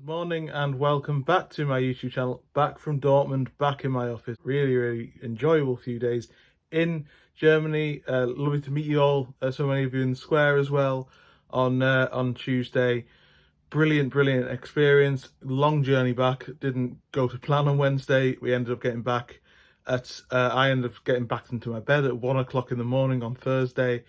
Morning and welcome back to my YouTube channel, back from Dortmund, back in my office. Really enjoyable few days in Germany. Lovely to meet you all, so many of you in the square as well on Tuesday. Brilliant experience. Long journey back. Didn't go to plan on Wednesday. We ended up getting back I ended up getting back into my bed at 1 o'clock in the morning on Thursday.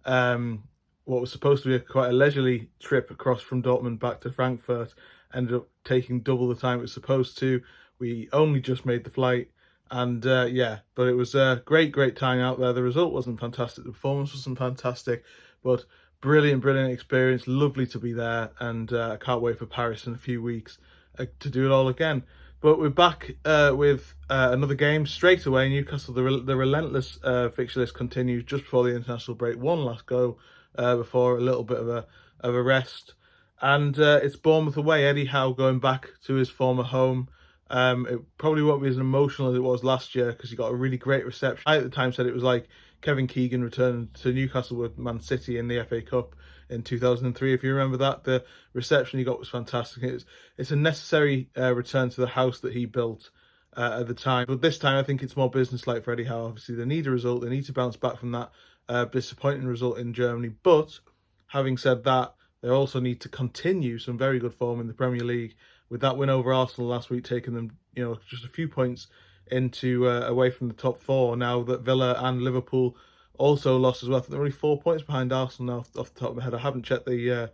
What was supposed to be quite a leisurely trip across from Dortmund back to Frankfurt ended up taking double the time it was supposed to. We only just made the flight, and but it was a great time out there. The result wasn't fantastic, the performance wasn't fantastic, but brilliant experience. Lovely to be there, and I can't wait for Paris in a few weeks to do it all again. But we're back with another game straight away. Newcastle, the relentless fixture list continues just before the international break. One last go before a little bit of a rest. And it's Bournemouth away. Eddie Howe going back to his former home. It probably won't be as emotional as it was last year because he got a really great reception. I at the time said it was like Kevin Keegan returned to Newcastle with Man City in the FA Cup in 2003. If you remember that, the reception he got was fantastic. It's a necessary return to the house that he built at the time. But this time I think it's more business-like for Eddie Howe. Obviously they need a result. They need to bounce back from that disappointing result in Germany. But having said that, they also need to continue some very good form in the Premier League, with that win over Arsenal last week taking them, just a few points into away from the top four. Now that Villa and Liverpool also lost as well. I think they're only 4 points behind Arsenal now off the top of my head. I haven't checked the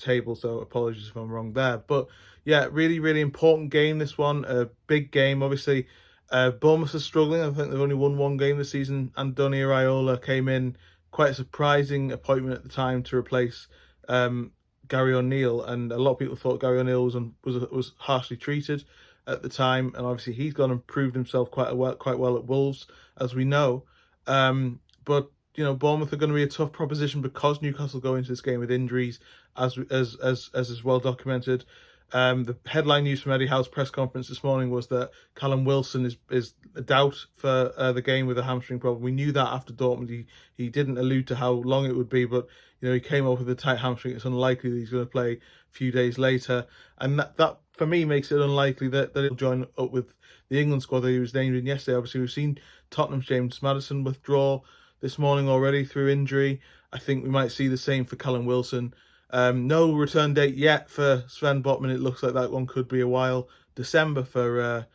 table, so apologies if I'm wrong there. But yeah, really important game, this one. A big game, obviously. Bournemouth are struggling. I think they've only won one game this season. Andoni Iraola came in, quite a surprising appointment at the time to replace Gary O'Neill, and a lot of people thought Gary O'Neill was harshly treated at the time, and obviously he's gone and proved himself quite well at Wolves, as we know. But Bournemouth are going to be a tough proposition because Newcastle go into this game with injuries, as is well documented. The headline news from Eddie Howe's press conference this morning was that Callum Wilson is a doubt for the game with a hamstring problem. We knew that after Dortmund. He didn't allude to how long it would be, but he came up with a tight hamstring. It's unlikely that he's going to play a few days later, and that for me makes it unlikely that he'll join up with the England squad that he was named in yesterday. Obviously, we've seen Tottenham's James Maddison withdraw this morning already through injury. I think we might see the same for Callum Wilson. No return date yet for Sven Botman. It looks like that one could be a while. December for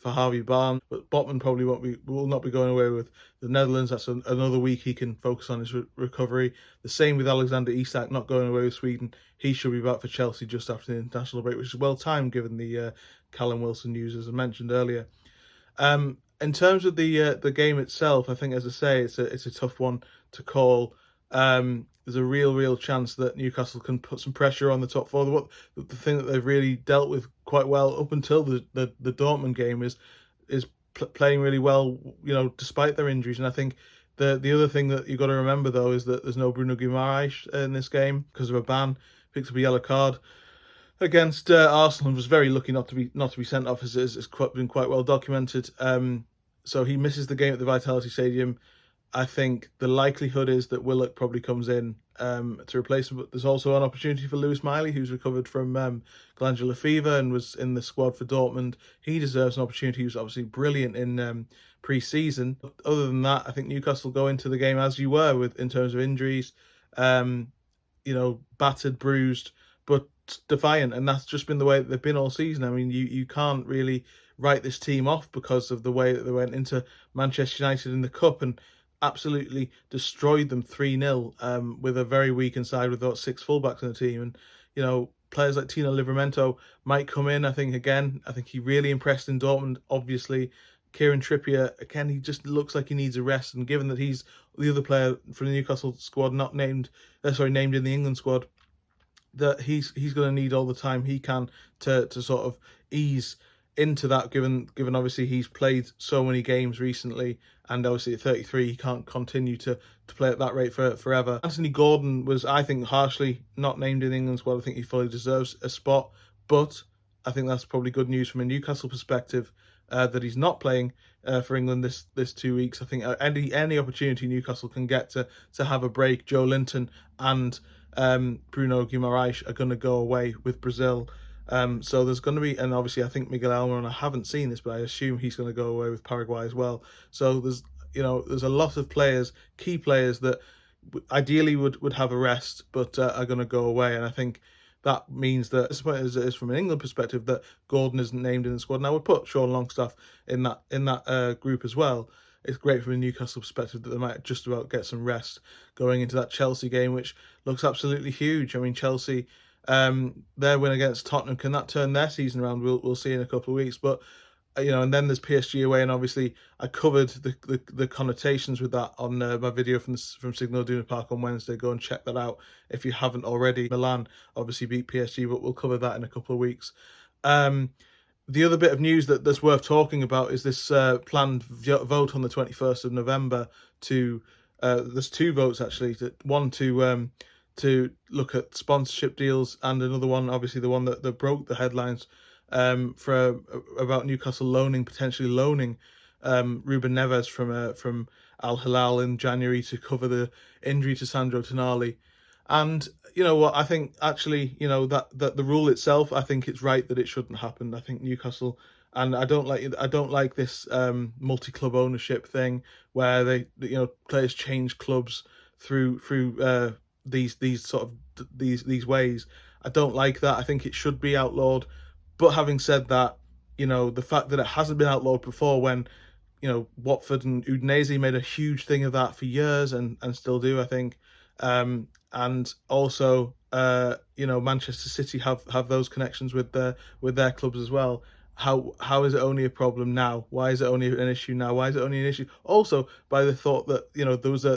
Harvey Barnes, but Botman probably will not be going away with the Netherlands. That's another week he can focus on his recovery. The same with Alexander Isak, not going away with Sweden. He should be back for Chelsea just after the international break, which is well timed given the Callum Wilson news, as I mentioned earlier. In terms of the game itself, I think, as I say, it's a tough one to call. There's a real chance that Newcastle can put some pressure on the top four. The thing that they've really dealt with quite well up until the Dortmund game is playing really well, despite their injuries. And I think the other thing that you've got to remember though is that there's no Bruno Guimaraes in this game because of a ban. Picked up a yellow card against Arsenal and was very lucky not to be sent off, as it's been quite well documented. So he misses the game at the Vitality Stadium. I think the likelihood is that Willock probably comes in to replace him, but there's also an opportunity for Lewis Miley, who's recovered from glandular fever and was in the squad for Dortmund. He deserves an opportunity. He was obviously brilliant in pre-season. Other than that, I think Newcastle go into the game as you were in terms of injuries, battered, bruised, but defiant, and that's just been the way that they've been all season. I mean, you can't really write this team off because of the way that they went into Manchester United in the Cup and absolutely destroyed them 3-0 with a very weak inside with about 6 fullbacks in the team. And players like Tino Livramento might come in. I think he really impressed in Dortmund. Obviously, Kieran Trippier, again, he just looks like he needs a rest, and given that he's the other player from the Newcastle squad not named in the England squad, that he's going to need all the time he can to sort of ease into that, given obviously he's played so many games recently, and obviously at 33 he can't continue to play at that rate forever. Anthony Gordon was, I think, harshly not named in the England squad. I think he fully deserves a spot, but I think that's probably good news from a Newcastle perspective, that he's not playing for England this 2 weeks. I think any opportunity Newcastle can get to have a break, Joe Linton and Bruno Guimaraes are going to go away with Brazil. So there's going to be, and obviously I think Miguel Almiron, I haven't seen this, but I assume he's going to go away with Paraguay as well. So there's a lot of players, key players that ideally would have a rest, but are going to go away. And I think that means that, disappointing as it is from an England perspective, that Gordon isn't named in the squad. And I would put Sean Longstaff in that group as well. It's great from a Newcastle perspective that they might just about get some rest going into that Chelsea game, which looks absolutely huge. I mean, Chelsea, their win against Tottenham, can that turn their season around? We'll see in a couple of weeks. But and then there's PSG away, and obviously I covered the connotations with that on my video from Signal Iduna Park on Wednesday. Go and check that out if you haven't already. Milan obviously beat PSG, but we'll cover that in a couple of weeks. The other bit of news that's worth talking about is this planned vote on the 21st of November to there's two votes actually. One to look at sponsorship deals, and another one, obviously the one that broke the headlines, about Newcastle potentially loaning Ruben Neves from Al-Hilal in January to cover the injury to Sandro Tonali. And you know what, I think actually, that the rule itself, I think it's right that it shouldn't happen. I think Newcastle, and I don't like this multi-club ownership thing where they players change clubs through these ways. I don't like that. I think it should be outlawed. But having said that, the fact that it hasn't been outlawed before, when Watford and Udinese made a huge thing of that for years and still do, I think. And also, Manchester City have those connections with their clubs as well. How is it only a problem now? Why is it only an issue now? Why is it only an issue? Also, by the thought that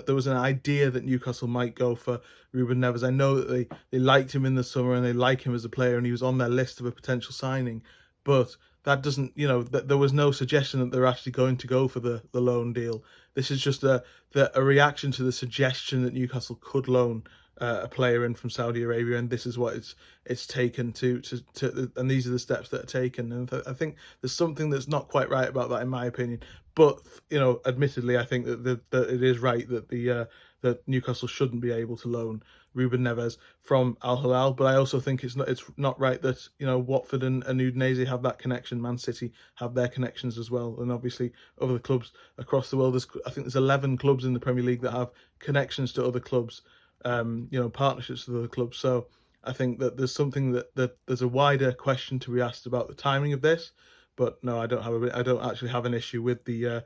there was an idea that Newcastle might go for Ruben Neves. I know that they liked him in the summer and they like him as a player, and he was on their list of a potential signing, but that doesn't, there was no suggestion that they're actually going to go for the loan deal. This is just a reaction to the suggestion that Newcastle could loan a player in from Saudi Arabia, and this is what it's taken to and these are the steps that are taken. And I think there's something that's not quite right about that, in my opinion. But admittedly, I think that it is right that that Newcastle shouldn't be able to loan Ruben Neves from Al-Hilal. But I also think it's not right that Watford and Udinese have that connection. Man City have their connections as well, and obviously other clubs across the world. I think there's 11 clubs in the Premier League that have connections to other clubs. Partnerships with other clubs. So I think that there's something that there's a wider question to be asked about the timing of this. But no, I don't actually have an issue with the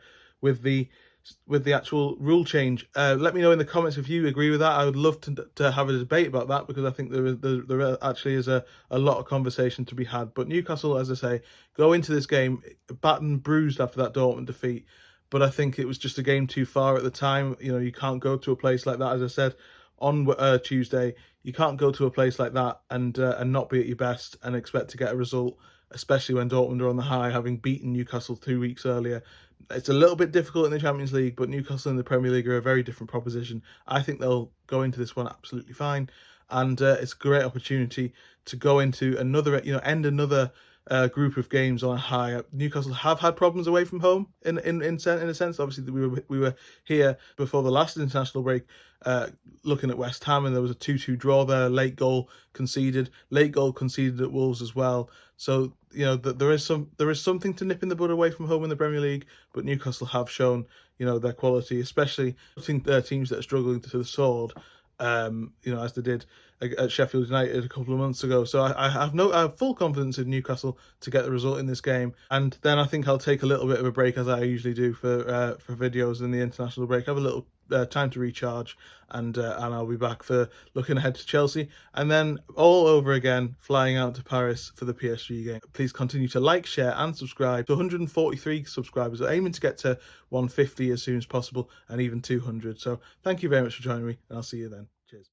actual rule change. Let me know in the comments if you agree with that. I would love to have a debate about that, because I think there actually is a lot of conversation to be had. But Newcastle, as I say, go into this game battered and bruised after that Dortmund defeat. But I think it was just a game too far at the time. You can't go to a place like that, as I said on Tuesday. You can't go to a place like that and not be at your best and expect to get a result, especially when Dortmund are on the high, having beaten Newcastle 2 weeks earlier. It's a little bit difficult in the Champions League, but Newcastle in the Premier League are a very different proposition. I think they'll go into this one absolutely fine, and it's a great opportunity to go into another, end another group of games on a high. Newcastle have had problems away from home in a sense. Obviously, we were here before the last international break, looking at West Ham, and there was a 2-2 draw there. Late goal conceded at Wolves as well. So there is something to nip in the bud away from home in the Premier League. But Newcastle have shown their quality, especially putting teams that are struggling to the sword. As they did at Sheffield United a couple of months ago. So I have full confidence in Newcastle to get the result in this game. And then I think I'll take a little bit of a break, as I usually do for videos in the international break. Have a little time to recharge, and I'll be back for looking ahead to Chelsea, and then all over again flying out to Paris for the PSG game. Please continue to like, share and subscribe. To 143 subscribers, we're aiming to get to 150 as soon as possible, and even 200. So thank you very much for joining me, and I'll see you then.